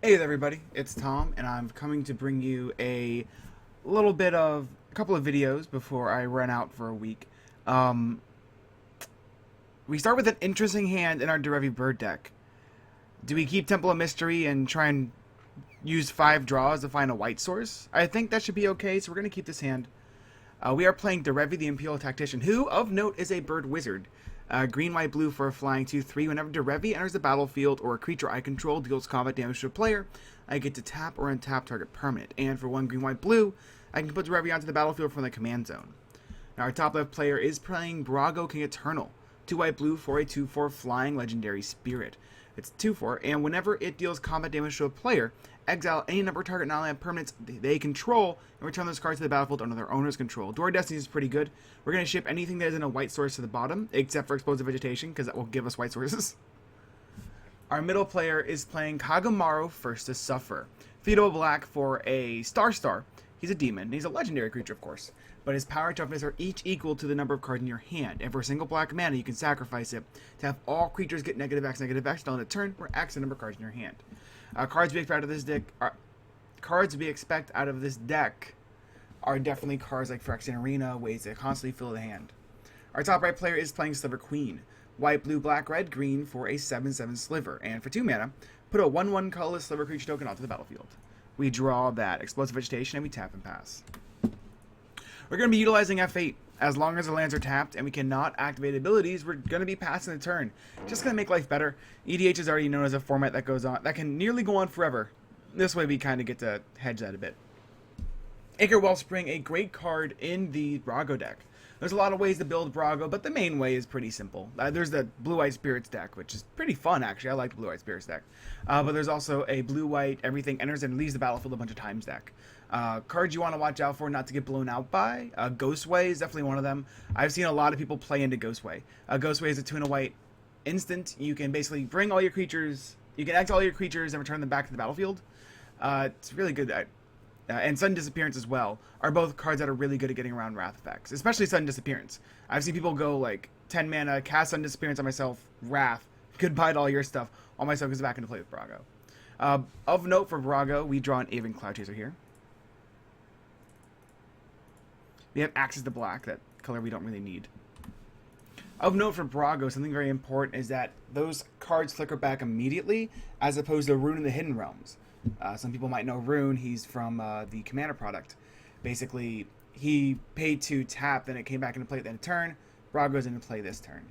Hey there, everybody, it's Tom, and I'm coming to bring you a couple of videos before I run out for a week. Um, we start with an interesting hand in our Derevi bird deck. Do we keep Temple of Mystery and try and use 5 draws to find a white source? I think that should be okay, so we're going to keep this hand. We are playing Derevi, the Imperial Tactician, who, of note, is a bird wizard. Green, white, blue for a flying 2/3. Whenever Derevi enters the battlefield or a creature I control deals combat damage to a player, I get to tap or untap target permanent. And for 1 green, white, blue, I can put Derevi onto the battlefield from the command zone. Now, our top left player is playing Brago King Eternal. 2 white, blue for a 2/4 flying legendary spirit. It's 2/4, and whenever it deals combat damage to a player, exile any number of target non-land permanents they control and return those cards to the battlefield under their owner's control. Door Destiny is pretty good. We're going to ship anything that isn't a white source to the bottom, except for Explosive Vegetation, because that will give us white sources. Our middle player is playing Kagamaru First to Suffer. Fido Black for a Star. He's a demon. He's a legendary creature, of course, but his power and toughness are each equal to the number of cards in your hand, and for a single black mana, you can sacrifice it to have all creatures get -X until in a turn, where X the number of cards in your hand. Cards we expect out of this deck are definitely cards like Phyrexian Arena, ways to constantly fill the hand. Our top right player is playing Sliver Queen. White, blue, black, red, green for a 7/7 Sliver, and for 2 mana, put a 1/1 colorless Sliver creature token onto the battlefield. We draw that Explosive Vegetation and we tap and pass. We're going to be utilizing F8. As long as the lands are tapped and we cannot activate abilities, we're going to be passing the turn. Just going to make life better. EDH is already known as a format that goes on, that can nearly go on forever. This way we kind of get to hedge that a bit. Acre Wellspring, a great card in the Brago deck. There's a lot of ways to build Brago, but the main way is pretty simple. There's the Blue-White Spirits deck, which is pretty fun, actually. I like the Blue-White Spirits deck. But there's also a Blue-White, everything enters and leaves the battlefield a bunch of times deck. Cards you want to watch out for not to get blown out by. Ghostway is definitely one of them. I've seen a lot of people play into Ghostway. Ghostway is a 2-and-a-white instant. You can basically bring all your creatures, you can exile all your creatures and return them back to the battlefield. It's really good. And Sudden Disappearance as well are both cards that are really good at getting around Wrath effects, especially Sudden Disappearance. I've seen people go like 10 mana, cast Sudden Disappearance on myself, Wrath, goodbye to all your stuff, all my stuff goes back into play with Brago. Of note for Brago, we draw an Aven Cloud Chaser here. We have access to black, that color we don't really need. Of note for Brago, something very important is that those cards flicker back immediately, as opposed to Rune in the Hidden Realms. Some people might know Rune, he's from the Commander product. Basically, he paid to tap, then it came back into play at the end of turn. Brago's into play this turn.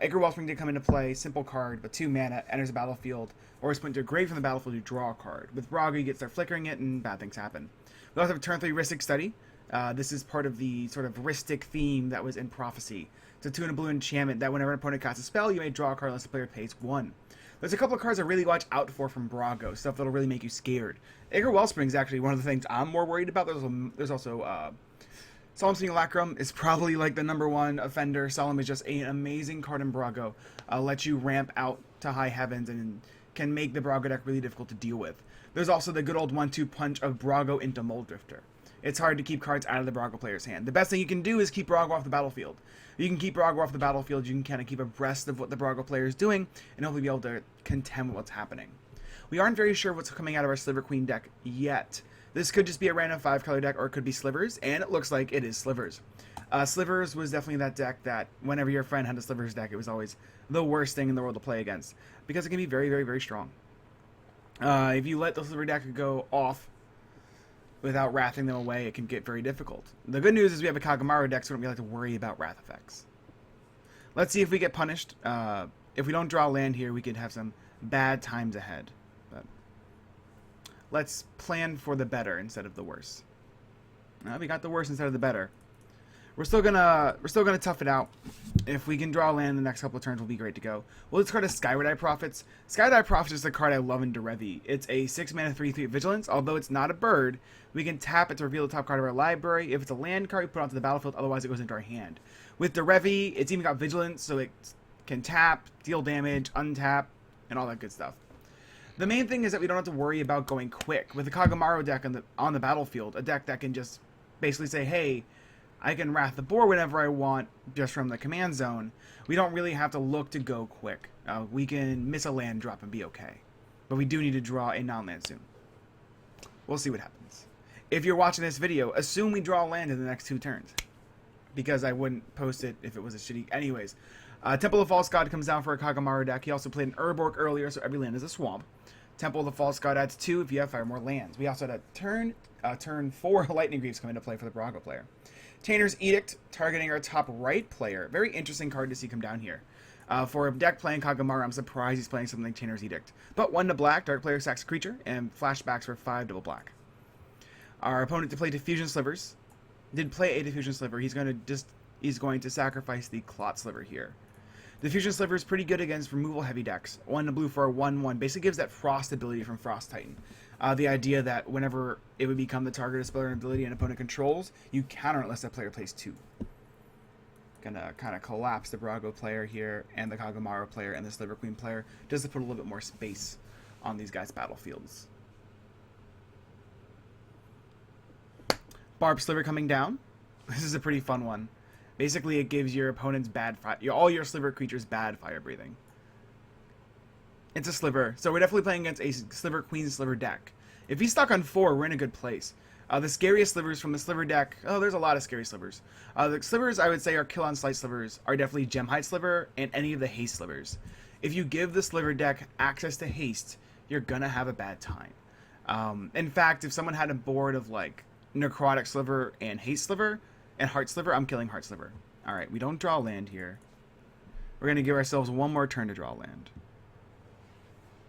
Acre Wellspring did come into play, simple card, but 2 mana, enters the battlefield, or is put into a grave from the battlefield to draw a card. With Brago, you get to start flickering it, and bad things happen. We also have turn 3 Rhystic Study. This is part of the sort of Rhystic theme that was in Prophecy. It's a 2-and-a-blue enchantment that whenever an opponent casts a spell, you may draw a card unless the player pays 1. There's a couple of cards I really watch out for from Brago, stuff that'll really make you scared. Acre Wellspring is actually one of the things I'm more worried about. There's also Solemn Simulacrum is probably like the #1 offender. Solemn is just an amazing card in Brago. Lets you ramp out to high heavens and can make the Brago deck really difficult to deal with. There's also the good old 1/2 punch of Brago into Mold Drifter. It's hard to keep cards out of the Brago player's hand. The best thing you can do is keep Brago off the battlefield. You can keep Brago off the battlefield, you can kind of keep abreast of what the Brago player is doing, and hopefully be able to contend with what's happening. We aren't very sure what's coming out of our Sliver Queen deck yet. This could just be a random 5-color deck, or it could be Slivers, and it looks like it is Slivers. Slivers was definitely that deck that whenever your friend had a Slivers deck, it was always the worst thing in the world to play against, because it can be very, very, very strong. If you let the Sliver deck go off without wrathing them away, it can get very difficult. The good news is we have a Kagamaru deck, so we don't really have to worry about wrath effects. Let's see if we get punished. If we don't draw land here, we could have some bad times ahead. But let's plan for the better instead of the worse. We got the worse instead of the better. We're still gonna tough it out. If we can draw land the next couple of turns, we'll be great to go. We'll discard a Skyward Eye Prophets. Skyward Eye Prophets is the card I love in Derevi. It's a 6 mana 3/3 Vigilance. Although it's not a bird, we can tap it to reveal the top card of our library. If it's a land card, we put it onto the battlefield. Otherwise, it goes into our hand. With Derevi, it's even got Vigilance, so it can tap, deal damage, untap, and all that good stuff. The main thing is that we don't have to worry about going quick. With the Kagamaru deck on the battlefield, a deck that can just basically say, hey, I can Wrath the board whenever I want just from the command zone. We don't really have to look to go quick. We can miss a land drop and be okay. But we do need to draw a non-land soon. We'll see what happens. If you're watching this video, assume we draw land in the next 2 turns. Because I wouldn't post it if it was a shitty... Anyways, Temple of the False God comes down for a Kagamaru deck. He also played an Urborg earlier, so every land is a swamp. Temple of the False God adds 2 if you have 5 more lands. We also had a turn 4 Lightning Greaves come into play for the Brago player. Tanner's Edict, targeting our top right player. Very interesting card to see come down here. For a deck playing Kagamaru, I'm surprised he's playing something like Tanner's Edict. But 1 to black, dark player sacks a creature, and flashbacks for 5 double black. Our opponent to play Diffusion Slivers did play a Diffusion Sliver. He's going to sacrifice the Clot Sliver here. Diffusion Sliver is pretty good against removal heavy decks. 1 to blue for a 1/1 basically gives that Frost ability from Frost Titan. The idea that whenever it would become the target of spell or ability an opponent controls, you counter it unless that player plays 2. Gonna kind of collapse the Brago player here, and the Kagamaru player, and the Sliver Queen player, just to put a little bit more space on these guys' battlefields. Barb Sliver coming down. This is a pretty fun one. Basically, it gives your opponent's all your Sliver creatures bad fire breathing. It's a Sliver, so we're definitely playing against a Sliver Queen Sliver deck. If he's stuck on 4, we're in a good place. The scariest Slivers from the Sliver deck... Oh, there's a lot of scary Slivers. The Slivers, I would say, are Kill on Sight Slivers, are definitely Gemhide Sliver, and any of the Haste Slivers. If you give the Sliver deck access to Haste, you're gonna have a bad time. In fact, if someone had a board of, like, Necrotic Sliver and Haste Sliver and Heart Sliver, I'm killing Heart Sliver. Alright, we don't draw land here. We're gonna give ourselves 1 more turn to draw land.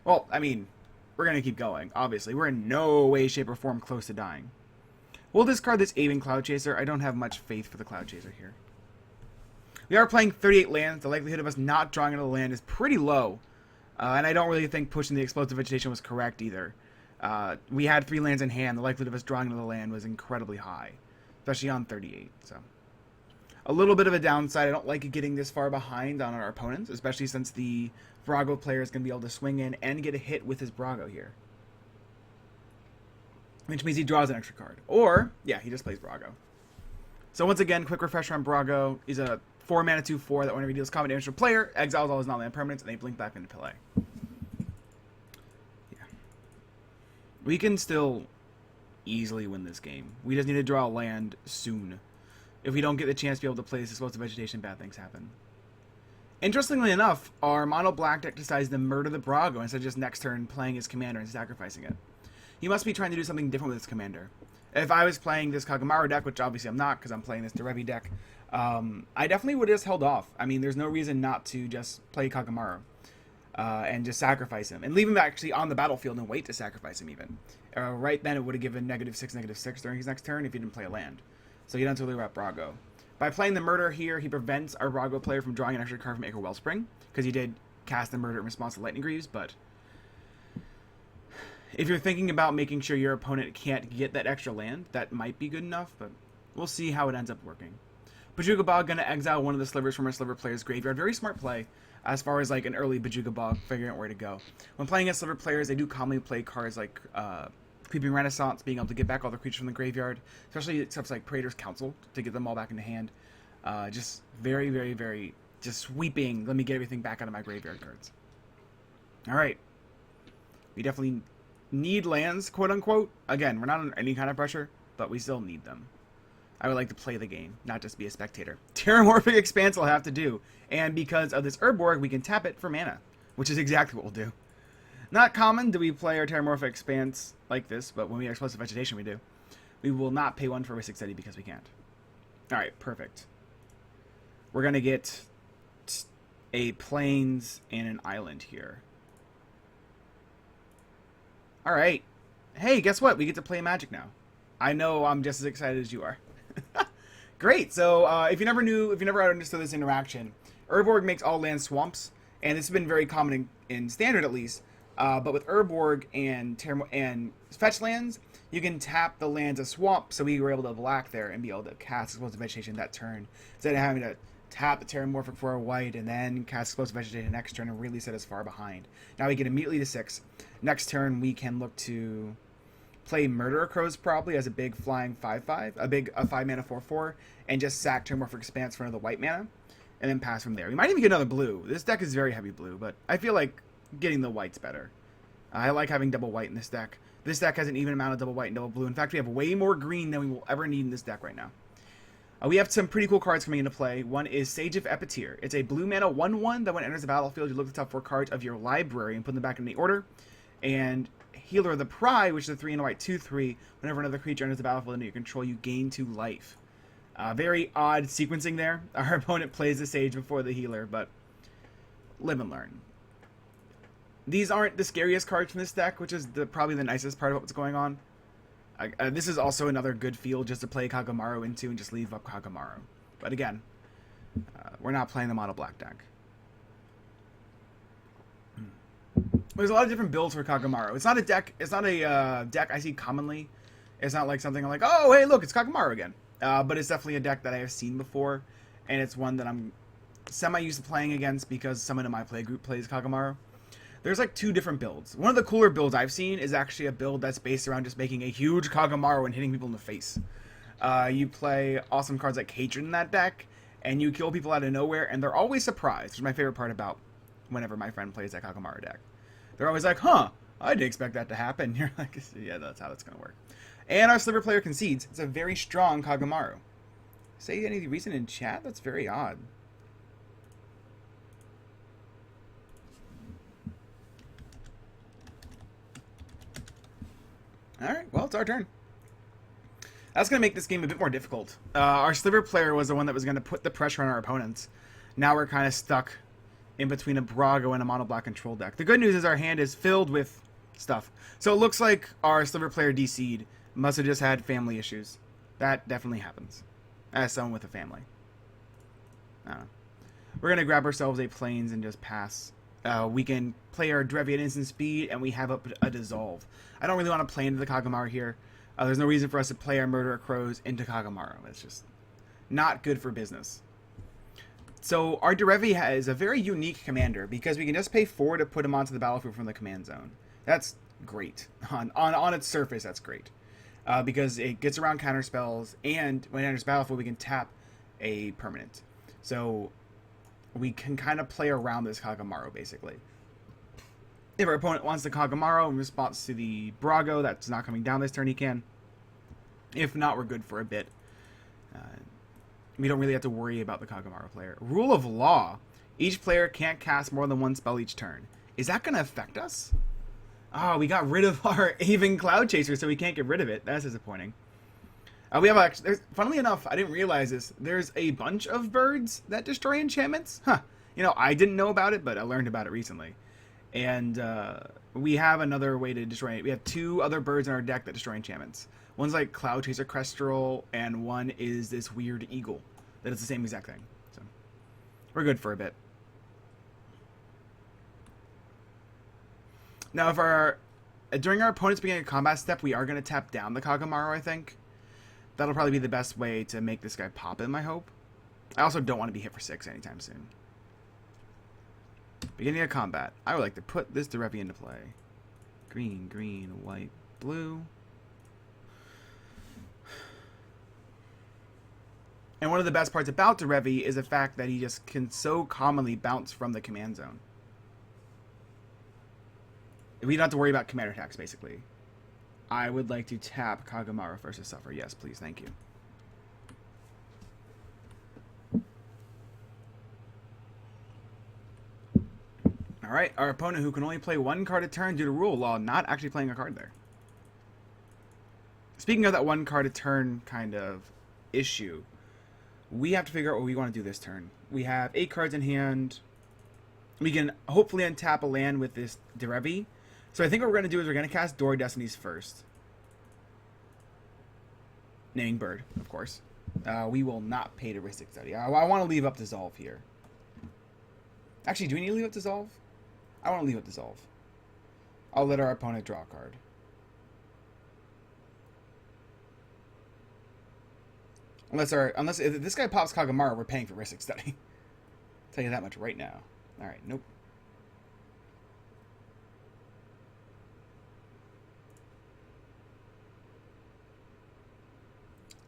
Well, I mean, we're gonna keep going, obviously. We're in no way, shape, or form close to dying. We'll discard this Aven Cloud Chaser. I don't have much faith for the Cloud Chaser here. We are playing 38 lands. The likelihood of us not drawing another land is pretty low. And I don't really think pushing the Explosive Vegetation was correct either. We had 3 lands in hand. The likelihood of us drawing another land was incredibly high. Especially on 38. So, a little bit of a downside. I don't like getting this far behind on our opponents. Especially since the Brago player is going to be able to swing in and get a hit with his Brago here. Which means he draws an extra card. Or, yeah, he just plays Brago. So once again, quick refresher on Brago. He's a 4 mana 2/4 that whenever he deals combat damage to a player, exiles all his non-land permanents, and they blink back into play. Yeah. We can still easily win this game. We just need to draw a land soon. If we don't get the chance to be able to play this Explosive Vegetation, bad things happen. Interestingly enough, our mono black deck decides to murder the Brago instead of just next turn playing his commander and sacrificing it. He must be trying to do something different with his commander. If I was playing this Kagamaru deck, which obviously I'm not because I'm playing this Derevi deck, I definitely would have just held off. I mean, there's no reason not to just play Kagamaru and just sacrifice him. And leave him actually on the battlefield and wait to sacrifice him even. Right then, it would have given -6/-6 during his next turn if he didn't play a land. So you don't have to worry about Brago. By playing the Murder here, he prevents our Brago player from drawing an extra card from Acre Wellspring, because he did cast the Murder in response to Lightning Greaves, but if you're thinking about making sure your opponent can't get that extra land, that might be good enough, but we'll see how it ends up working. Bajuga Bog going to exile one of the Slivers from our Sliver player's graveyard. Very smart play as far as like an early Bajuga Bog, figuring out where to go. When playing against Sliver players, they do commonly play cards like Creeping Renaissance, being able to get back all the creatures from the graveyard, especially stuff like Praetor's Council, to get them all back into hand. Just very, very, very, just sweeping, let me get everything back out of my graveyard cards. Alright. We definitely need lands, quote unquote. Again, we're not under any kind of pressure, but we still need them. I would like to play the game, not just be a spectator. Terramorphic Expanse I'll have to do, and because of this Urborg, we can tap it for mana, which is exactly what we'll do. Not common do we play our Terramorphic Expanse like this, but when we have Explosive Vegetation, we do. We will not pay 1 for a 6 Eddy because we can't. Alright, perfect. We're going to get a Plains and an Island here. Alright. Hey, guess what? We get to play Magic now. I know I'm just as excited as you are. Great. So, if you never understood this interaction, Urborg makes all lands swamps, and this has been very common in Standard at least. But with Urborg and fetch lands, you can tap the lands as swamp, so we were able to black there and be able to cast Explosive Vegetation that turn, instead of having to tap the Terramorphic for a white and then cast Explosive Vegetation next turn and really set us far behind. Now we get immediately to 6. Next turn we can look to play Murderer Crows probably as a big flying 5/5, a 5 mana 4/4, and just sack Terramorphic Expanse for another white mana, and then pass from there. We might even get another blue. This deck is very heavy blue, but I feel like getting the white's better. I like having double white in this deck. This deck has an even amount of double white and double blue. In fact, we have way more green than we will ever need in this deck right now. We have some pretty cool cards coming into play. One is Sage of Epityr. It's a blue mana 1/1 that when it enters the battlefield, you look at the top 4 cards of your library and put them back in the order. And Healer of the Pride, which is a 3 and a white 2/3. Whenever another creature enters the battlefield under your control, you gain 2 life. Very odd sequencing there. Our opponent plays the Sage before the Healer, but live and learn. These aren't the scariest cards from this deck, which is probably the nicest part of what's going on. This is also another good field just to play Kagamaru into and just leave up Kagamaru. But again, we're not playing the mono black deck. There's a lot of different builds for Kagamaru. It's not a deck. It's not a deck I see commonly. It's not like something I'm like, oh, hey, look, it's Kagamaru again. But it's definitely a deck that I have seen before, and it's one that I'm semi-used to playing against because someone in my play group plays Kagamaru. There's like 2 different builds. One of the cooler builds I've seen is actually a build that's based around just making a huge Kagamaru and hitting people in the face. You play awesome cards like Hatred in that deck, and you kill people out of nowhere, and they're always surprised, which is my favorite part about whenever my friend plays that Kagamaru deck. They're always like, huh, I didn't expect that to happen. You're like, yeah, that's how it's going to work. And our Sliver player concedes. It's a very strong Kagamaru. Say any reason in chat? That's very odd. Alright, well, it's our turn. That's going to make this game a bit more difficult. Our Sliver player was the one that was going to put the pressure on our opponents. Now we're kind of stuck in between a Brago and a mono black control deck. The good news is our hand is filled with stuff. So it looks like our Sliver player DC'd. Must have just had family issues. That definitely happens. As someone with a family. I don't know. We're going to grab ourselves a Plains and just pass. We can play our Derevi at instant speed, and we have up a Dissolve. I don't really want to play into the Kagamaru here. There's no reason for us to play our Murder of Crows into Kagamaru. It's just not good for business. So our Derevi is a very unique commander because we can just pay 4 to put him onto the battlefield from the command zone. That's great. On its surface, that's great. Because it gets around counter spells, and when it enters battlefield, we can tap a permanent. So we can kind of play around this Kagamaru, basically. If our opponent wants the Kagamaru in response to the Brago that's not coming down this turn, he can. If not, we're good for a bit. We don't really have to worry about the Kagamaru player. Rule of Law. Each player can't cast more than 1 spell each turn. Is that going to affect us? Oh, we got rid of our Aven Cloud Chaser, so we can't get rid of it. That's disappointing. We have actually, funnily enough, I didn't realize this. There's a bunch of birds that destroy enchantments. Huh. You know, I didn't know about it, but I learned about it recently. And we have another way to destroy it. We have 2 other birds in our deck that destroy enchantments. One's like Cloud Chaser Kestrel, and one is this weird eagle that is the same exact thing. So we're good for a bit. Now, if during our opponent's beginning of combat step, we are going to tap down the Kagamaru, I think. That'll probably be the best way to make this guy pop him, I hope. I also don't want to be hit for 6 anytime soon. Beginning of combat. I would like to put this Derevi into play. Green, green, white, blue. And one of the best parts about Derevi is the fact that he just can so commonly bounce from the command zone. We don't have to worry about commander attacks, basically. I would like to tap Kagamaru versus Suffer. Yes, please. Thank you. Alright, our opponent, who can only play 1 card a turn due to rule law, not actually playing a card there. Speaking of that 1 card a turn kind of issue, we have to figure out what we want to do this turn. We have 8 cards in hand. We can hopefully untap a land with this Derevi. So I think what we're going to do is we're going to cast Door of Destinies first. Naming Bird, of course. We will not pay to Ristic Study. I want to leave up Dissolve here. Actually, do we need to leave up Dissolve? I want to leave up Dissolve. I'll let our opponent draw a card. Unless if this guy pops Kagamaru, we're paying for Ristic Study. Tell you that much right now. Alright, nope.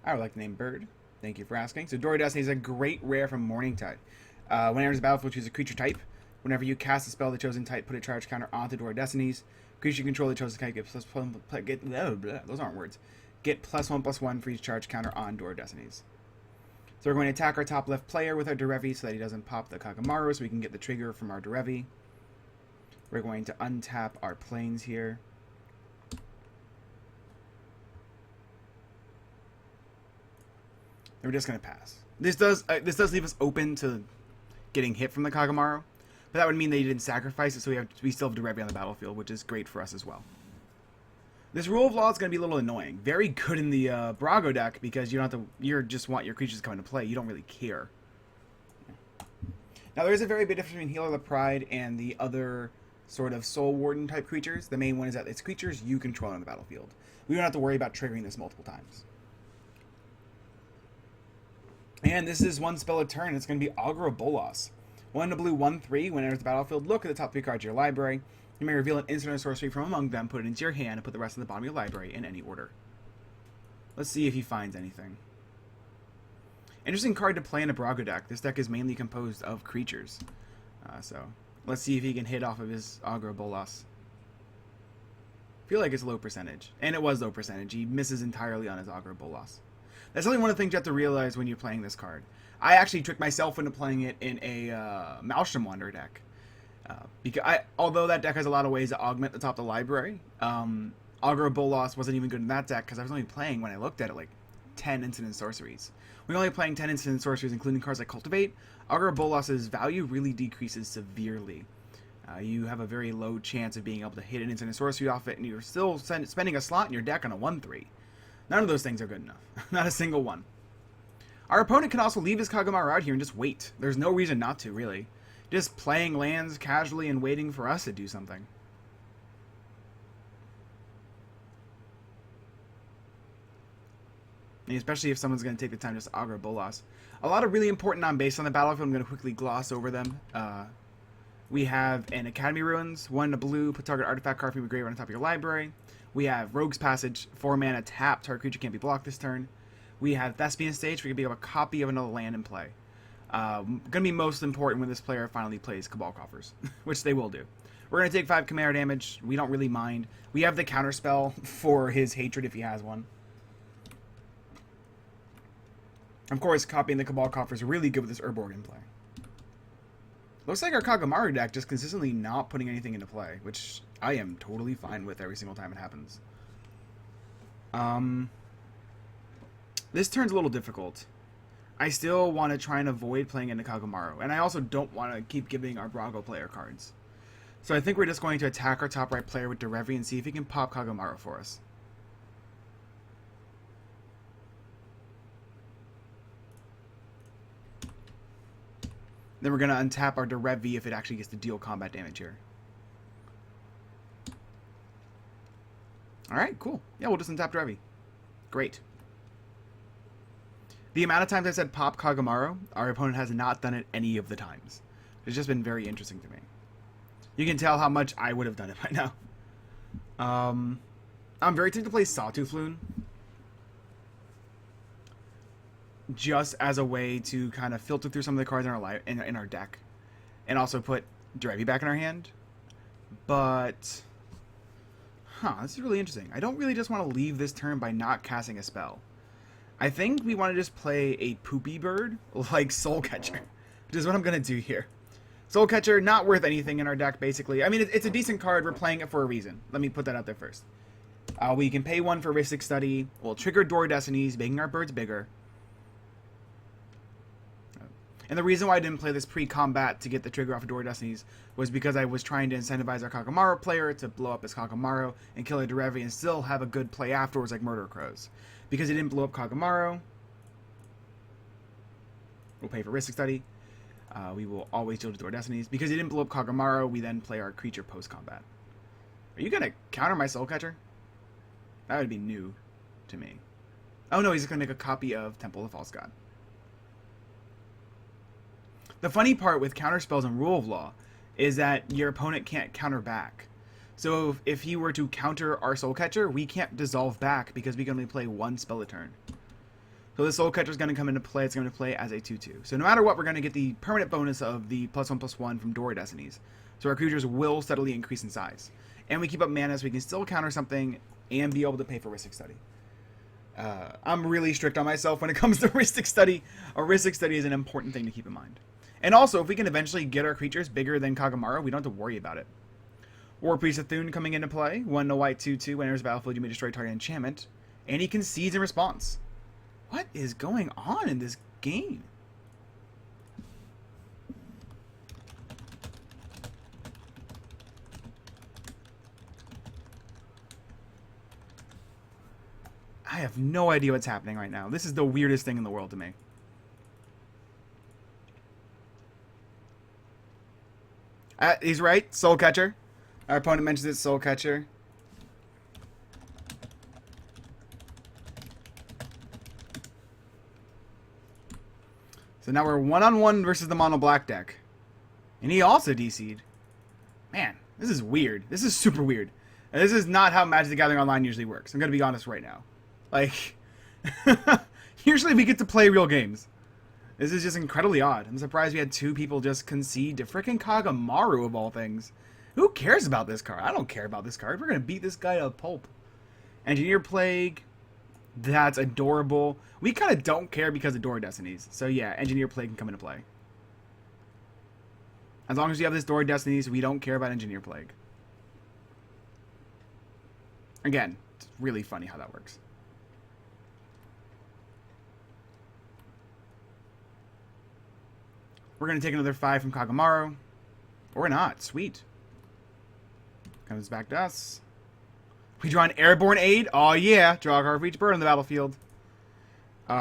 I would like to name Bird. Thank you for asking. So Door of Destiny is a great rare from Morningtide. When it enters the battlefield, choose a creature type. Whenever you cast a spell of the chosen type, put a charge counter onto Door of Destinies. Creature you control the chosen type get those aren't words. Get +1/+1 for each charge counter on Door of Destinies. So we're going to attack our top left player with our Derevi so that he doesn't pop the Kagamaru, so we can get the trigger from our Derevi. We're going to untap our planes here. And we're just going to pass. This does leave us open to getting hit from the Kagamaru, but that would mean that he didn't sacrifice it, so we still have Derevi on the battlefield, which is great for us as well. This Rule of Law is going to be a little annoying. Very good in the Brago deck because you don't have to. You just want your creatures to come into play. You don't really care. Now there is a very big difference between Healer of the Pride and the other sort of Soul Warden type creatures. The main one is that it's creatures you control on the battlefield. We don't have to worry about triggering this multiple times. And this is one spell a turn. It's going to be Augur of Bolas. 1 to blue, 1/3. When it enters the battlefield, look at the top 3 cards of your library. You may reveal an instant or sorcery from among them, put it into your hand, and put the rest in the bottom of your library in any order. Let's see if he finds anything. Interesting card to play in a Brago deck. This deck is mainly composed of creatures. So let's see if he can hit off of his Augur of Bolas. I feel like it's low percentage. And it was low percentage. He misses entirely on his Augur of Bolas. That's only one of the things you have to realize when you're playing this card. I actually tricked myself into playing it in a Maelstrom Wanderer deck. Although that deck has a lot of ways to augment the top of the library, Augur of Bolas wasn't even good in that deck because I was only playing, when I looked at it, like 10 instant sorceries. When you're only playing 10 instant sorceries, including cards like Cultivate, Augur of Bolas' value really decreases severely. You have a very low chance of being able to hit an instant sorcery off it, and you're still spending a slot in your deck on a 1/3. None of those things are good enough. Not a single one. Our opponent can also leave his Kagamaru out here and just wait. There's no reason not to, really. Just playing lands casually and waiting for us to do something. And especially if someone's going to take the time to just Augur of Bolas. A lot of really important non-base on the battlefield. I'm going to quickly gloss over them. We have an Academy Ruins, 1 to blue, put target artifact card from your graveyard on top of your library. We have Rogue's Passage, 4 mana tap, target creature can't be blocked this turn. We have Thespian Stage, where you can pick up a copy of another land in play. Going to be most important when this player finally plays Cabal Coffers, which they will do. We're going to take 5 Chimera damage. We don't really mind. We have the counterspell for his Hatred if he has one. Of course, copying the Cabal Coffers is really good with this Urborg in play. Looks like our Kagamaru deck just consistently not putting anything into play, which I am totally fine with every single time it happens. This turn's a little difficult. I still want to try and avoid playing into Kagamaru, and I also don't want to keep giving our Brago player cards. So I think we're just going to attack our top right player with Derevi and see if he can pop Kagamaru for us. Then we're going to untap our Derevi if it actually gets to deal combat damage here. Alright, cool. Yeah, we'll just untap Derevi. Great. The amount of times I said pop Kagamaru, our opponent has not done it any of the times. It's just been very interesting to me. You can tell how much I would have done it by now. I'm very tempted to play Sawtooth Loon. Just as a way to kind of filter through some of the cards in our deck. And also put Derevi back in our hand. But... this is really interesting. I don't really just want to leave this turn by not casting a spell. I think we want to just play a poopy bird like Soul Catcher, which is what I'm going to do here. Soul Catcher, not worth anything in our deck, basically. I mean, it's a decent card. We're playing it for a reason. Let me put that out there first. We can pay 1 for Ristic Study. We'll trigger Door Destinies, making our birds bigger. And the reason why I didn't play this pre-combat to get the trigger off of Door Destinies was because I was trying to incentivize our Kagamaru player to blow up his Kagamaru and kill a Derevi and still have a good play afterwards like Murder Crows. Because he didn't blow up Kagamaru, we'll pay for Ristic Study. We will always deal to Door Destinies. Because he didn't blow up Kagamaru, we then play our creature post-combat. Are you going to counter my Soul Catcher? That would be new to me. Oh no, he's just going to make a copy of Temple of the False God. The funny part with counterspells and Rule of Law is that your opponent can't counter back. So if he were to counter our Soul Catcher, we can't dissolve back because we can only play 1 spell a turn. So the Soul Catcher is going to come into play. It's going to play as a 2/2. So no matter what, we're going to get the permanent bonus of the +1/+1 from Dora Destinies. So our creatures will steadily increase in size. And we keep up mana so we can still counter something and be able to pay for Rhystic Study. I'm really strict on myself when it comes to Rhystic Study. A Rhystic Study is an important thing to keep in mind. And also, if we can eventually get our creatures bigger than Kagamaru, we don't have to worry about it. War Priest of Thune coming into play. 1 no white 2/2. When enters the battlefield, you may destroy target enchantment. And he concedes in response. What is going on in this game? I have no idea what's happening right now. This is the weirdest thing in the world to me. He's right. Soul Catcher. Our opponent mentions it. Soul Catcher. So now we're 1-on-1 versus the mono black deck. And he also DC'd. Man, this is weird. This is super weird. And this is not how Magic the Gathering Online usually works. I'm going to be honest right now. Like, usually we get to play real games. This is just incredibly odd. I'm surprised we had 2 people just concede to frickin' Kagamaru of all things. Who cares about this card? I don't care about this card. We're going to beat this guy to a pulp. Engineer Plague. That's adorable. We kind of don't care because of Dora Destinies. So yeah, Engineer Plague can come into play. As long as you have this Dora Destinies, we don't care about Engineer Plague. Again, it's really funny how that works. We're going to take another 5 from Kagamaru. Or not. Sweet. Comes back to us. We draw an Airborne Aid. Oh, yeah. Draw a card for each bird on the battlefield. We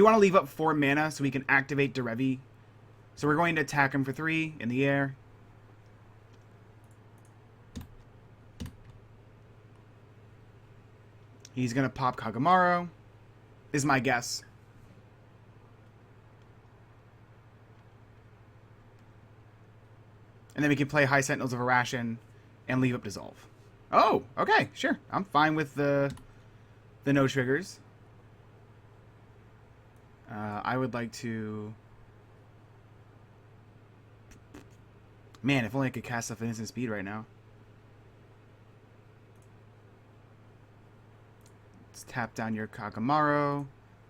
want to leave up 4 mana so we can activate Derevi. So we're going to attack him for 3 in the air. He's going to pop Kagamaru. Is my guess. And then we can play High Sentinels of Irration and leave up Dissolve. Oh, okay, sure. I'm fine with the no triggers. I would like to... Man, if only I could cast stuff in instant speed right now. Let's tap down your Kagamaru.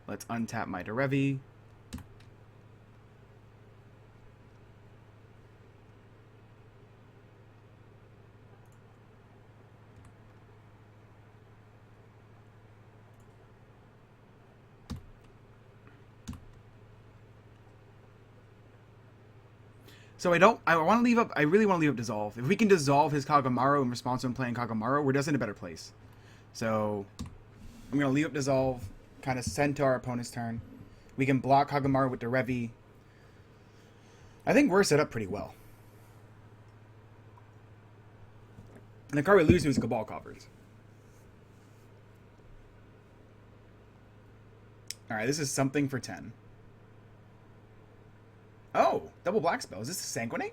Let's untap my Derevi. So I want to leave up, I really want to leave up Dissolve. If we can dissolve his Kagamaru in response to him playing Kagamaru, we're just in a better place. So I'm going to leave up Dissolve, kind of send to our opponent's turn. We can block Kagamaru with Derevi. I think we're set up pretty well. And the card we lose to is Cabal Coffers. Alright, this is something for 10. Oh, double black spell. Is this a Sanguinate?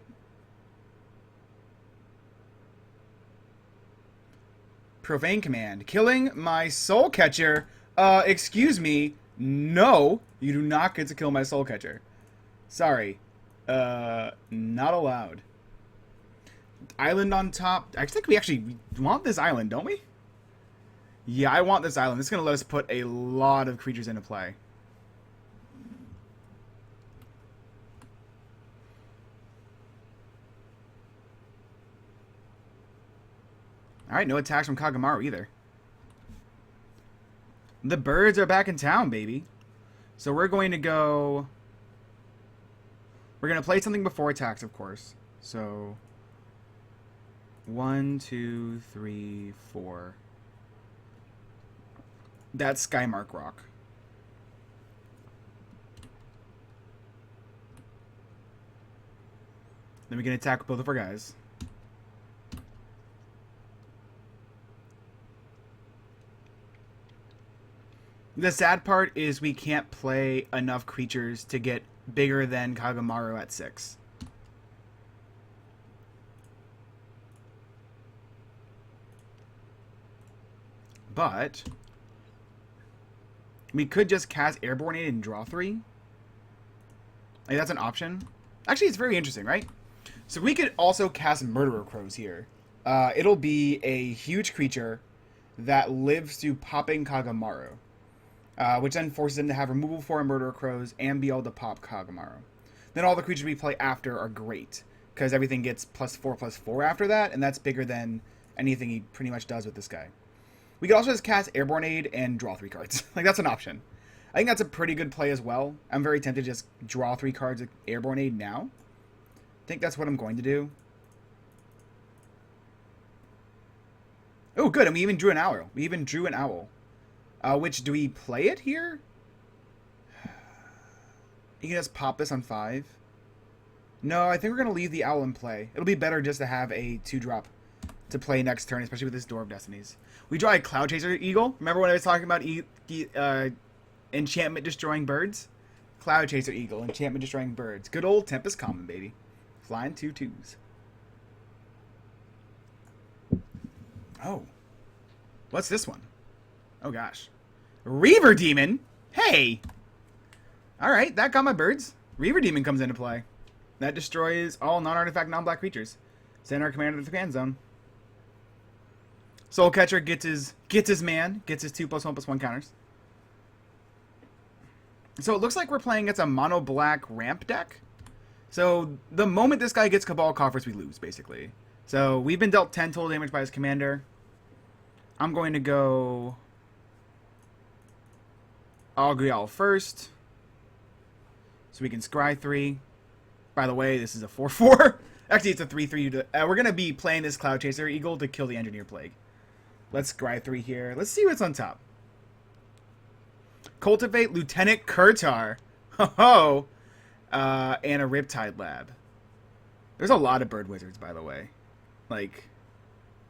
Profane Command. Killing my Soul Catcher. Excuse me. No, you do not get to kill my Soul Catcher. Sorry. Not allowed. Island on top. I think we actually want this island, don't we? Yeah, I want this island. This is going to let us put a lot of creatures into play. Alright, no attacks from Kagamaru either. The birds are back in town, baby. So we're going to go... We're going to play something before attacks, of course. So... 1, 2, 3, 4. That's Skymark Rock. Then we can attack both of our guys. The sad part is we can't play enough creatures to get bigger than Kagamaru at 6. But we could just cast Airborne Aid and draw 3. Like, that's an option. Actually, it's very interesting, right? So we could also cast Murderer Crows here. It'll be a huge creature that lives through popping Kagamaru, which then forces them to have removal 4 Murderer Crows and be able to pop Kagamaru. Then all the creatures we play after are great, because everything gets +4/+4 after that, and that's bigger than anything he pretty much does with this guy. We could also just cast Airborne Aid and draw 3 cards. Like, that's an option. I think that's a pretty good play as well. I'm very tempted to just draw 3 cards with Airborne Aid now. I think that's what I'm going to do. Oh, good, and we even drew an owl. Which, do we play it here? You can just pop this on 5. No, I think we're going to leave the owl in play. It'll be better just to have a 2-drop to play next turn, especially with this Door of Destinies. We draw a Cloud Chaser Eagle. Remember when I was talking about enchantment destroying birds? Cloud Chaser Eagle, enchantment destroying birds. Good old Tempest Common, baby. Flying 2/2s. Oh. What's this one? Oh gosh. Reaver Demon? Hey! Alright, that got my birds. Reaver Demon comes into play. That destroys all non-artifact, non-black creatures. Send our commander to the command zone. Soul Catcher gets his man, gets his 2+1/+1 counters. So it looks like we're playing against a mono-black ramp deck. So the moment this guy gets Cabal Coffers, we lose, basically. So we've been dealt 10 total damage by his commander. I'm going to go Agrial first, so we can scry 3. By the way, this is a 4/4. Actually, it's a 3/3. We're going to be playing this Cloud Chaser Eagle to kill the Engineer Plague. Let's scry 3 here. Let's see what's on top. Cultivate Lieutenant Kurtar. Ho-ho! And a Riptide Lab. There's a lot of bird wizards, by the way. Like,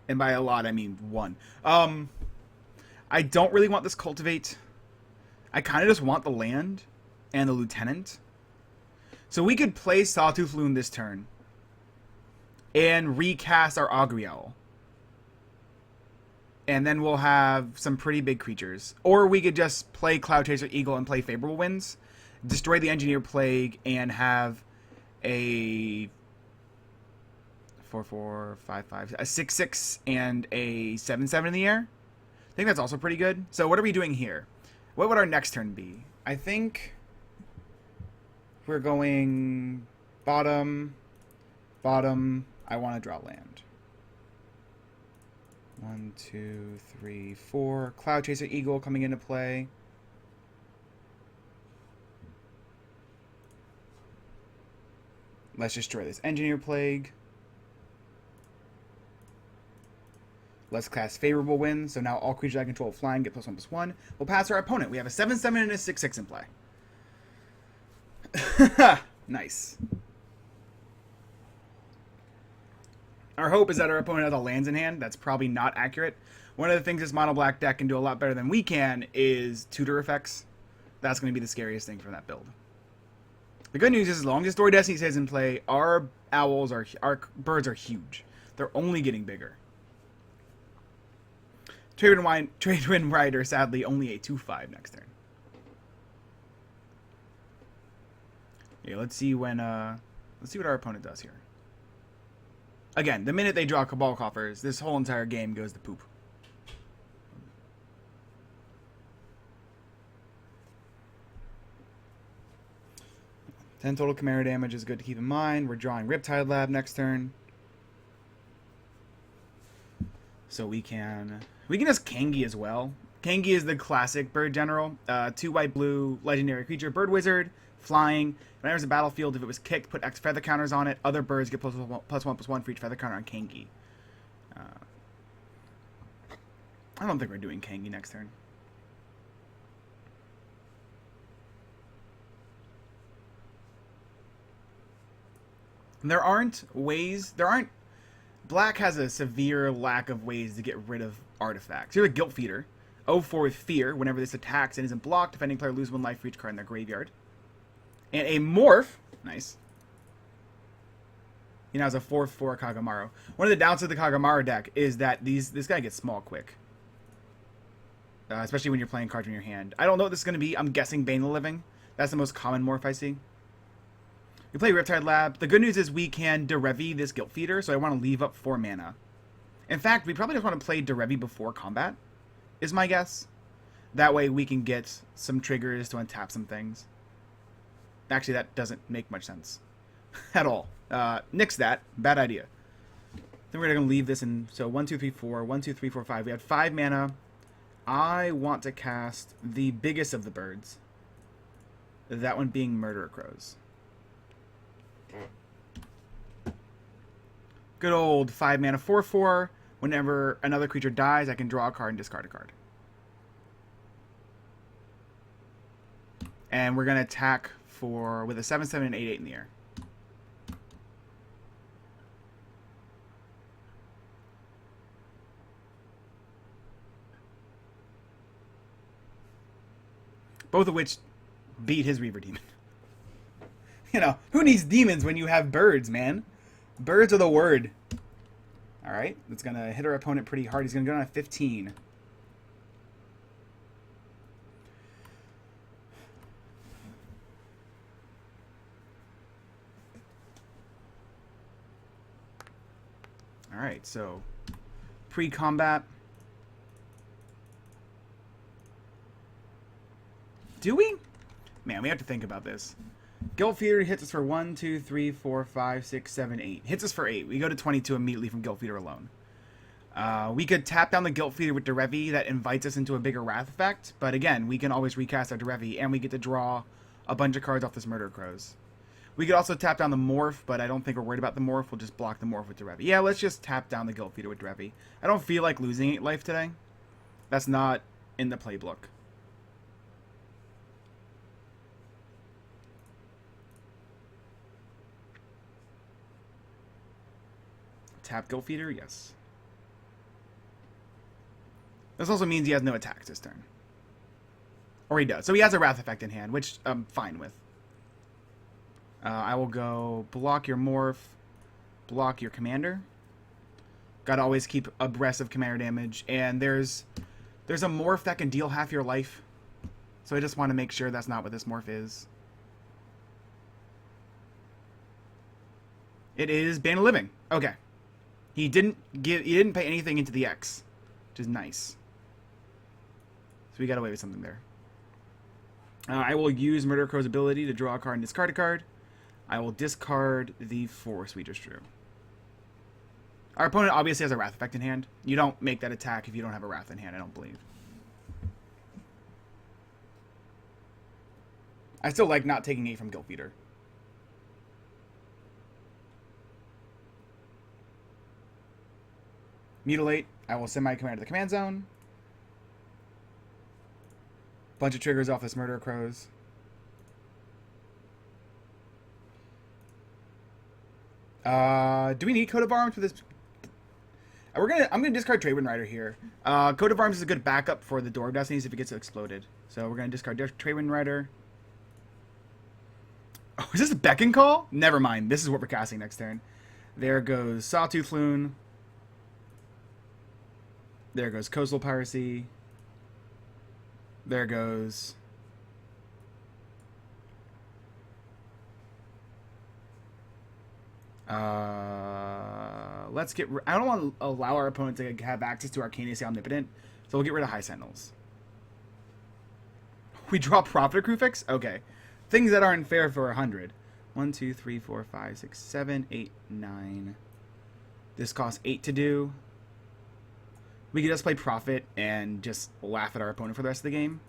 and by a lot, I mean 1. I don't really want this Cultivate. I kind of just want the land and the Lieutenant. So we could play Sawtooth Loon this turn and recast our Agriel. And then we'll have some pretty big creatures. Or we could just play Cloud Chaser Eagle and play Favorable Winds, destroy the Engineer Plague, and have a 4/4, 5/5, a 6/6, and a 7/7 in the air. I think that's also pretty good. So what are we doing here? What would our next turn be? I think we're going bottom. I want to draw land. 1, 2, 3, 4. Cloud Chaser Eagle coming into play. Let's destroy this Engineer Plague. Let's cast Favorable Winds, so now all creatures I control flying get +1/+1. We'll pass our opponent. We have a 7/7 and a 6/6 in play. Nice. Our hope is that our opponent has a lands in hand. That's probably not accurate. One of the things this mono black deck can do a lot better than we can is tutor effects. That's going to be the scariest thing for that build. The good news is, as long as Door of Destiny stays in play, our birds are huge. They're only getting bigger. Trade Wind Rider, sadly, only a 2/5 next turn. Yeah, let's see what our opponent does here. Again, the minute they draw Cabal Coffers, this whole entire game goes to poop. Ten total Chimera damage is good to keep in mind. We're drawing Riptide Lab next turn. So we can just Kangi as well. Kangi is the classic bird general. 2 white blue legendary creature, bird wizard, flying. Whenever there's a battlefield, if it was kicked, put X feather counters on it. Other birds get +1/+1 for each feather counter on Kangi. I don't think we're doing Kangi next turn. There aren't Black has a severe lack of ways to get rid of artifacts. Here's a Guilt Feeder. 0/4 with Fear. Whenever this attacks and isn't blocked, defending player loses 1 life for each card in their graveyard. And a Morph. Nice. He now has a 4/4 Kagamaru. One of the downsides of the Kagamaru deck is that this guy gets small quick. especially when you're playing cards in your hand. I don't know what this is going to be. I'm guessing Bane of the Living. That's the most common morph I see. We play Riptide Lab. The good news is we can Derevi this Guilt Feeder, so I want to leave up 4 mana. In fact, we probably just want to play Derevi before combat, is my guess. That way we can get some triggers to untap some things. Actually, that doesn't make much sense at all. Nix that. Bad idea. Then we're going to leave this in. So 1, 2, 3, 4. 1, 2, 3, 4, 5. We had 5 mana. I want to cast the biggest of the birds. That one being Murderer Crows. Good old 5 mana 4/4. Whenever another creature dies, I can draw a card and discard a card. And we're going to attack with a 7/7 and 8/8 in the air. Both of which beat his Reaver Demon. You know, who needs demons when you have birds, man? Birds are the word. Alright, that's going to hit our opponent pretty hard. He's going to go down to 15. Alright, so pre-combat. Do we? Man, we have to think about this. Guilt Feeder hits us for 1, 2, 3, 4, 5, 6, 7, 8. Hits us for 8. We go to 22 immediately from Guilt Feeder alone. We could tap down the Guilt Feeder with Derevi. That invites us into a bigger Wrath effect. But again, we can always recast our Derevi, and we get to draw a bunch of cards off this Murder Crows. We could also tap down the Morph, but I don't think we're worried about the Morph. We'll just block the Morph with Derevi. Yeah, let's just tap down the Guilt Feeder with Derevi. I don't feel like losing 8 life today. That's not in the playbook. Tap Guilt Feeder, yes. This also means he has no attacks this turn. Or he does. So he has a Wrath effect in hand, which I'm fine with. I will go block your Morph, block your Commander. Gotta always keep abreast of Commander damage. And there's a Morph that can deal half your life. So I just want to make sure that's not what this Morph is. It is Bane of Living. Okay. He didn't pay anything into the X, which is nice. So we got away with something there. I will use Murder Crow's ability to draw a card and discard a card. I will discard the Force we just drew. Our opponent obviously has a Wrath effect in hand. You don't make that attack if you don't have a Wrath in hand, I don't believe. I still like not taking 8 from Guilt Feeder. Mutilate. I will send my commander to the command zone. Bunch of triggers off this Murder Crows. Do we need Coat of Arms for this? I'm gonna discard Trade Wind Rider here. Coat of Arms is a good backup for the Door of Destinies if it gets exploded. So we're gonna discard Trade Wind Rider. Oh, is this a Beckon Call? Never mind. This is what we're casting next turn. There goes Sawtooth Loon. There goes Coastal Piracy. There goes... let's get... I don't want to allow our opponent to have access to Arcanius Omnipotent, so we'll get rid of High Sentinels. We draw Prophet Crucifix? Okay. Things that aren't fair for 100. 1, 2, 3, 4, 5, 6, 7, 8, 9. This costs 8 to do. We could just play Prophet and just laugh at our opponent for the rest of the game.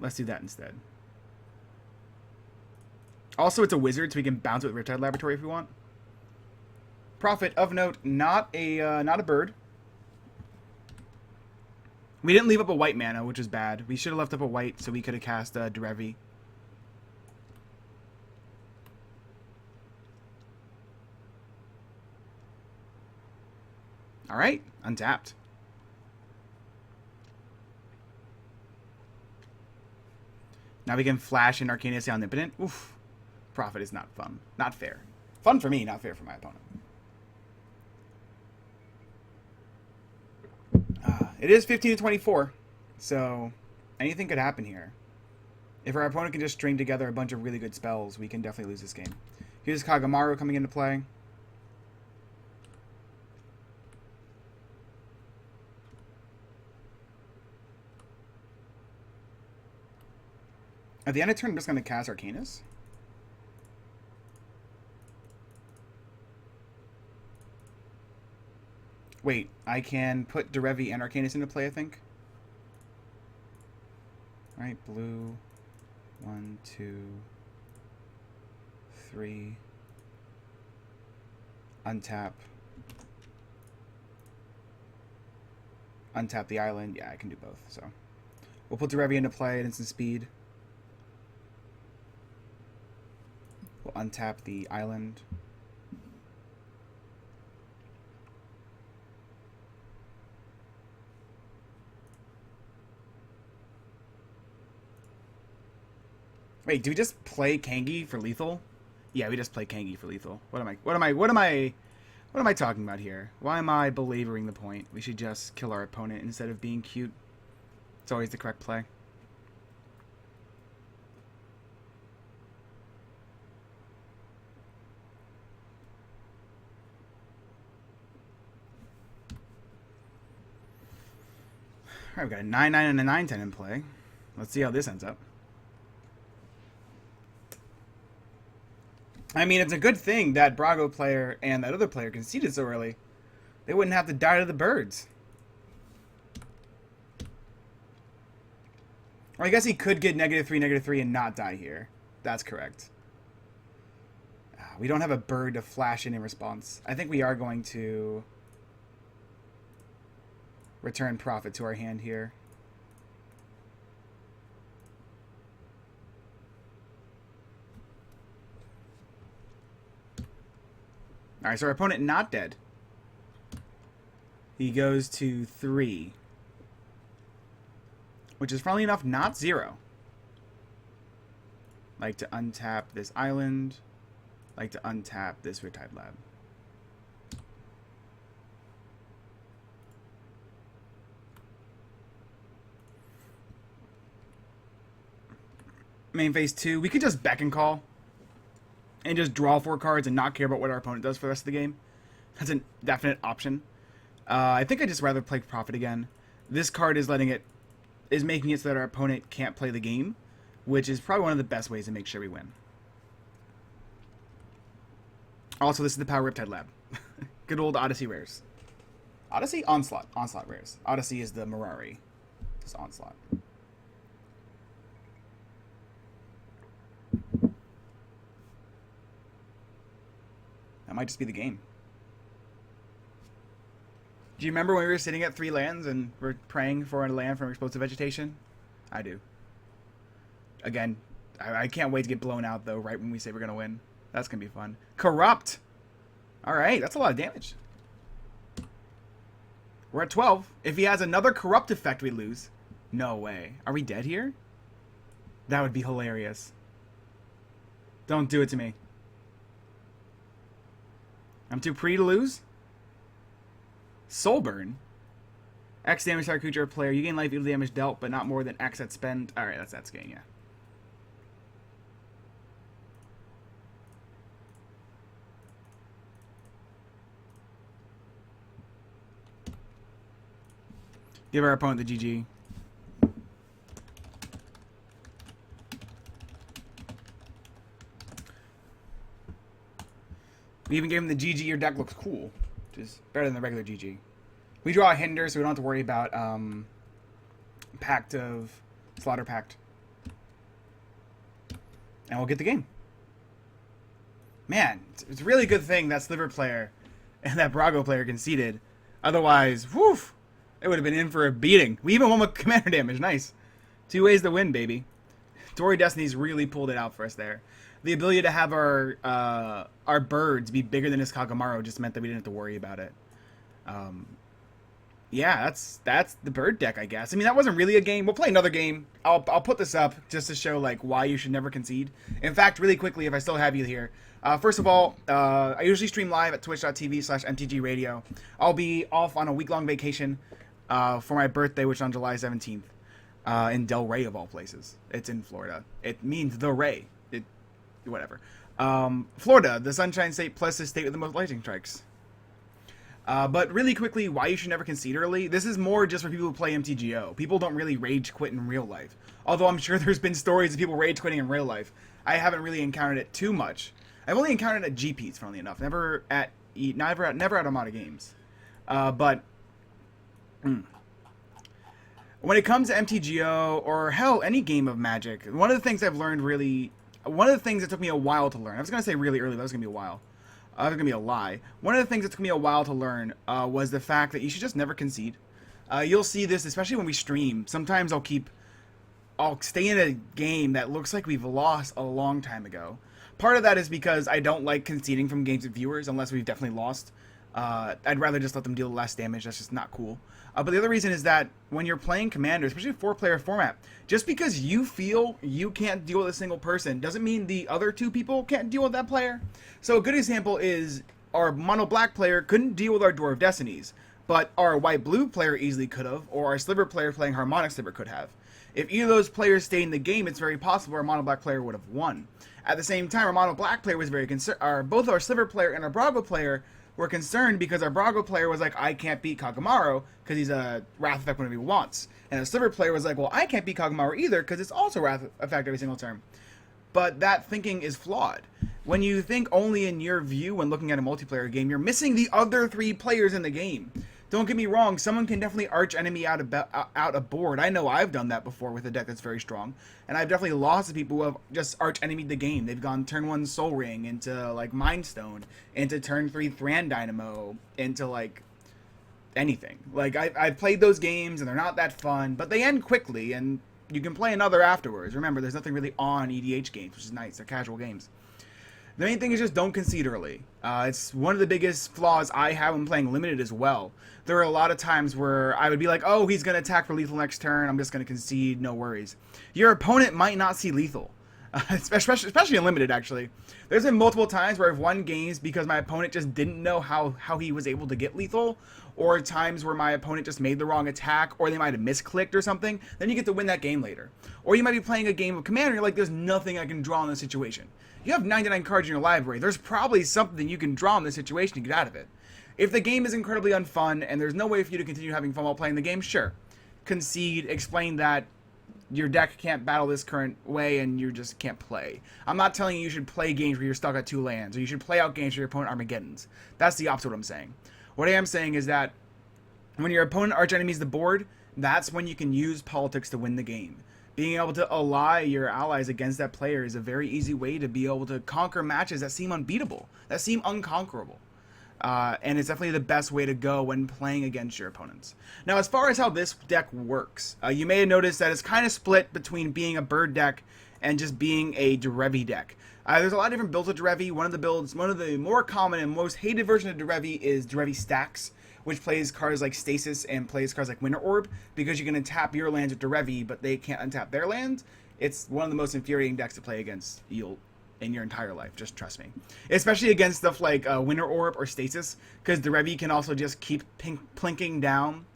Let's do that instead. Also, it's a wizard, so we can bounce it with Riptide Laboratory if we want. Prophet, of note, not a bird. We didn't leave up a white mana, which is bad. We should have left up a white so we could have cast Derevi. Alright, untapped. Now we can flash in Arcanius Omnipotent. Oof. Prophet is not fun. Not fair. Fun for me, not fair for my opponent. It is 15 to 24. So anything could happen here. If our opponent can just string together a bunch of really good spells, we can definitely lose this game. Here's Kagamaru coming into play. At the end of turn, I'm just going to cast Arcanus. Wait, I can put Derevi and Arcanus into play, I think. Alright, blue. 1, 2, 3. Untap. Untap the island. Yeah, I can do both. So we'll put Derevi into play at instant speed. We'll untap the island. Wait, do we just play Kangi for lethal? Yeah, we just play Kangi for lethal. What am I talking about here? Why am I belaboring the point? We should just kill our opponent instead of being cute. It's always the correct play. Alright, we've got a 9-9 and a 9-10 in play. Let's see how this ends up. I mean, it's a good thing that Brago player and that other player conceded so early. They wouldn't have to die to the birds. Or I guess he could get -3 and not die here. That's correct. We don't have a bird to flash in response. I think we are going to return profit to our hand here. Alright, so our opponent not dead. He goes to 3. Which is, funnily enough, not 0. Like to untap this island. Like to untap this Riptide Lab. Main phase 2. We could just beckon call. And just draw 4 cards and not care about what our opponent does for the rest of the game. That's a definite option. I think I'd just rather play Profit again. This card is making it so that our opponent can't play the game, which is probably one of the best ways to make sure we win. Also, this is the Power Riptide Lab. Good old Odyssey rares. Odyssey? Onslaught. Onslaught rares. Odyssey is the Mirari. It's Onslaught. That might just be the game. Do you remember when we were sitting at 3 lands and we're praying for a land from explosive vegetation? I do. Again, I can't wait to get blown out, though, right when we say we're going to win. That's going to be fun. Corrupt! Alright, that's a lot of damage. We're at 12. If he has another Corrupt effect, we lose. No way. Are we dead here? That would be hilarious. Don't do it to me. I'm too pretty to lose? Soulburn. X damage to creature or player. You gain life equal damage dealt, but not more than X at spend. Alright, that's gain, yeah. Give our opponent the GG. We even gave him the GG, your deck looks cool. Which is better than the regular GG. We draw a Hinder, so we don't have to worry about Pact of Slaughter Pact. And we'll get the game. Man, it's a really good thing that Sliver player and that Brago player conceded. Otherwise, whew, it would have been in for a beating. We even won with commander damage. Nice. 2 ways to win, baby. Torii Destiny's really pulled it out for us there. The ability to have our birds be bigger than his Kagamaru just meant that we didn't have to worry about it. Yeah, that's the bird deck, I guess. I mean, that wasn't really a game. We'll play another game. I'll put this up just to show like why you should never concede. In fact, really quickly, if I still have you here. First of all, I usually stream live at twitch.tv/mtgradio. I'll be off on a week-long vacation for my birthday, which is on July 17th. in Del Rey of all places. It's in Florida. It means the Ray. Whatever. Florida, the Sunshine State plus the state with the most lightning strikes. But really quickly, why you should never concede early. This is more just for people who play MTGO. People don't really rage quit in real life. Although I'm sure there's been stories of people rage quitting in real life. I haven't really encountered it too much. I've only encountered it at GPs, funnily enough. Never at Armada games. But when it comes to MTGO or hell, any game of Magic, one of the things I've learned one of the things that took me a while to learn. I was gonna say really early, but that was gonna be a while. That was going to be a lie. One of the things that took me a while to learn was the fact that you should just never concede. You'll see this, especially when we stream. Sometimes I'll stay in a game that looks like we've lost a long time ago. Part of that is because I don't like conceding from games with viewers unless we've definitely lost. I'd rather just let them deal less damage. That's just not cool. But the other reason is that when you're playing Commander, especially a 4-player format, just because you feel you can't deal with a single person doesn't mean the other 2 people can't deal with that player. So a good example is our mono-black player couldn't deal with our Door of Destinies, but our white-blue player easily could have, or our Sliver player playing Harmonic Sliver could have. If either of those players stayed in the game, it's very possible our mono-black player would have won. At the same time, our mono-black player was very concerned. Both our Sliver player and our Brago player were concerned because our Brago player was like, I can't beat Kagamaru because he's a Wrath Effect whenever he wants. And the Sliver player was like, well, I can't beat Kagamaru either because it's also Wrath Effect every single turn. But that thinking is flawed. When you think only in your view when looking at a multiplayer game, you're missing the other 3 players in the game. Don't get me wrong, someone can definitely arch enemy out a board. I know I've done that before with a deck that's very strong. And I've definitely lost to people who have just arch enemied the game. They've gone turn 1 Soul Ring into like Mind Stone, into turn 3 Thran Dynamo, into like anything. Like I've played those games and they're not that fun, but they end quickly and you can play another afterwards. Remember, there's nothing really on EDH games, which is nice. They're casual games. The main thing is just don't concede early. It's one of the biggest flaws I have when playing Limited as well. There are a lot of times where I would be like, oh, he's going to attack for lethal next turn. I'm just going to concede. No worries. Your opponent might not see lethal. Especially in Limited, actually. There's been multiple times where I've won games because my opponent just didn't know how he was able to get lethal. Or times where my opponent just made the wrong attack, or they might have misclicked or something. Then you get to win that game later. Or you might be playing a game of Commander and you're like, there's nothing I can draw in this situation. You have 99 cards in your library. There's probably something you can draw in this situation to get out of it. If the game is incredibly unfun and there's no way for you to continue having fun while playing the game, sure. Concede, explain that your deck can't battle this current way and you just can't play. I'm not telling you should play games where you're stuck at 2 lands, or you should play out games where your opponent Armageddons. That's the opposite of what I'm saying. What I am saying is that when your opponent archenemies the board, that's when you can use politics to win the game. Being able to ally your allies against that player is a very easy way to be able to conquer matches that seem unbeatable, that seem unconquerable. And it's definitely the best way to go when playing against your opponents. Now, as far as how this deck works, you may have noticed that it's kind of split between being a bird deck and just being a Derevi deck. There's a lot of different builds of Derevi. One of the more common and most hated version of Derevi is Derevi Stacks, which plays cards like Stasis and plays cards like Winter Orb, because you can untap your lands with Derevi, but they can't untap their lands. It's one of the most infuriating decks to play against in your entire life, just trust me. Especially against stuff like Winter Orb or Stasis, because Derevi can also just keep plinking down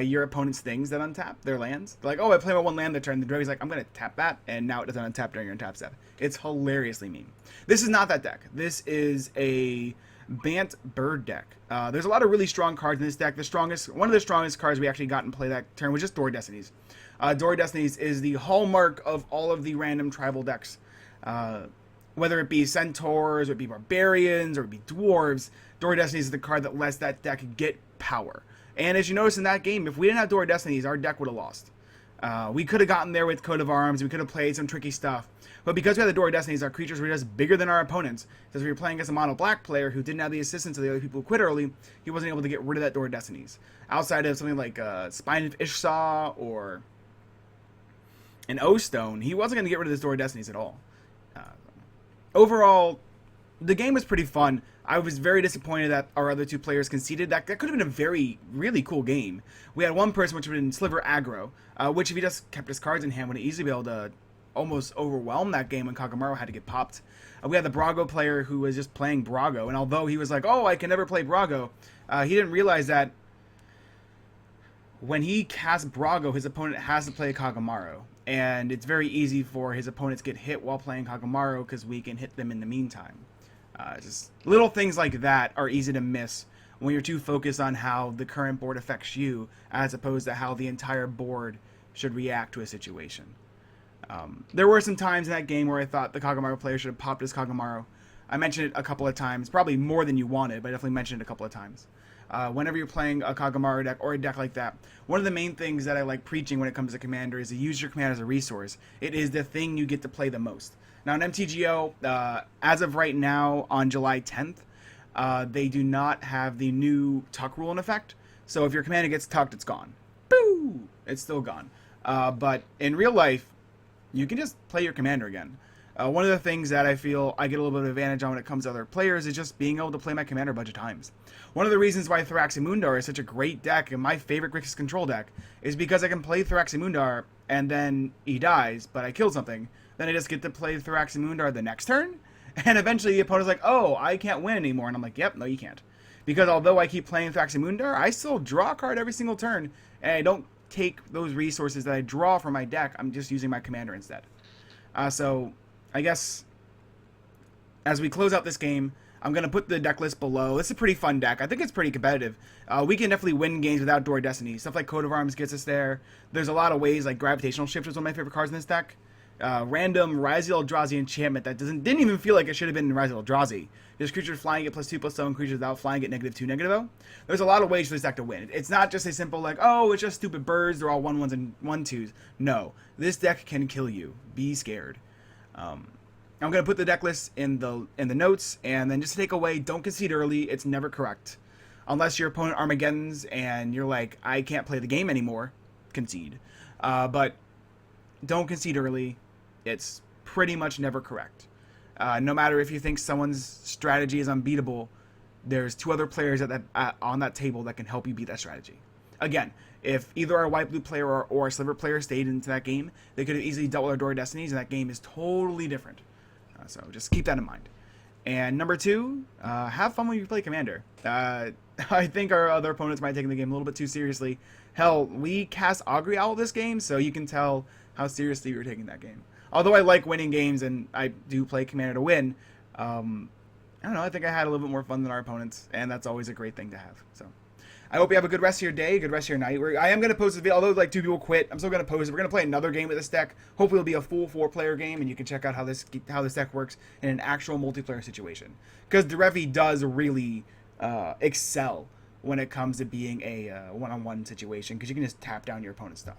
your opponent's things that untap their lands. They're like, oh, I play my 1 land that turn. The Derevi's like, I'm going to tap that, and now it doesn't untap during your untap step. It's hilariously mean. This is not that deck. This is a Bant Bird deck. There's a lot of really strong cards in this deck. One of the strongest cards we actually got in play that turn was just Door of Destinies. Door of Destinies is the hallmark of all of the random tribal decks. Whether it be Centaurs, or it be Barbarians, or it be Dwarves, Door of Destinies is the card that lets that deck get power. And as you notice in that game, if we didn't have Door of Destinies, our deck would have lost. We could have gotten there with Coat of Arms, we could have played some tricky stuff. But because we had the Door of Destinies, our creatures were just bigger than our opponents. Because we were playing against a mono-black player who didn't have the assistance of the other people who quit early, he wasn't able to get rid of that Door of Destinies. Outside of something like Spine of Ishsaw or an O-Stone, he wasn't going to get rid of this Door of Destinies at all. Overall, the game was pretty fun. I was very disappointed that our other 2 players conceded. That could have been a really cool game. We had one person, which would have been Sliver Aggro, which if he just kept his cards in hand, would have easily be able to almost overwhelm that game when Kagamaru had to get popped. We had the Brago player who was just playing Brago, and although he was like, oh, I can never play Brago, he didn't realize that when he casts Brago, his opponent has to play Kagamaru. And it's very easy for his opponents to get hit while playing Kagamaru because we can hit them in the meantime. Just little things like that are easy to miss when you're too focused on how the current board affects you as opposed to how the entire board should react to a situation. There were some times in that game where I thought the Kagamaru player should have popped his Kagamaru. I mentioned it a couple of times, probably more than you wanted, but I definitely mentioned it a couple of times. Whenever you're playing a Kagamaru deck or a deck like that, one of the main things that I like preaching when it comes to Commander is to use your Commander as a resource. It is the thing you get to play the most. Now in MTGO, as of right now on July 10th, they do not have the new tuck rule in effect. So if your Commander gets tucked, it's gone. Boo! It's still gone. But in real life, you can just play your Commander again. One of the things that I feel I get a little bit of advantage on when it comes to other players is just being able to play my Commander a bunch of times. One of the reasons why Thraximundar is such a great deck and my favorite Grixis control deck is because I can play Thraximundar and then he dies, but I kill something. Then I just get to play Thraximundar the next turn, and eventually the opponent's like, oh, I can't win anymore. And I'm like, yep, no, you can't. Because although I keep playing Thraximundar, I still draw a card every single turn, and I don't take those resources that I draw from my deck. I'm just using my Commander instead. So I guess as we close out this game, I'm going to put the deck list below. It's a pretty fun deck. I think it's pretty competitive. We can definitely win games without Door of Destiny. Stuff like Coat of Arms gets us there. There's a lot of ways, like Gravitational Shift is one of my favorite cards in this deck. Random Rise of Eldrazi enchantment that didn't even feel like it should have been in Rise of Eldrazi. Just creatures flying at +2/+7, creatures without flying at -2, -0. There's a lot of ways for this deck to win. It's not just a simple like, oh, it's just stupid birds, they're all 1/1s and 1/2s. No, this deck can kill you. Be scared. I'm going to put the deck list in the notes, and then just to take away, don't concede early. It's never correct. Unless your opponent Armageddon's and you're like, I can't play the game anymore, concede. But don't concede early. It's pretty much never correct. No matter if you think someone's strategy is unbeatable, there's two other players on that table that can help you beat that strategy. Again, if either our white-blue player or our sliver player stayed into that game, they could have easily dealt with our Door of Destinies, and that game is totally different. So just keep that in mind. And number two, have fun when you play Commander. I think our other opponents might take the game a little bit too seriously. Hell, we cast Augury Owl this game, so you can tell how seriously we were taking that game. Although I like winning games and I do play Commander to win, I don't know, I think I had a little bit more fun than our opponents, and that's always a great thing to have. So I hope you have a good rest of your day, good rest of your night. I am going to post this video, although like 2 people quit, I'm still going to post it. We're going to play another game with this deck. Hopefully it'll be a full 4-player game, and you can check out how this deck works in an actual multiplayer situation. Because Derevi does really excel when it comes to being a one-on-one situation, because you can just tap down your opponent's stuff.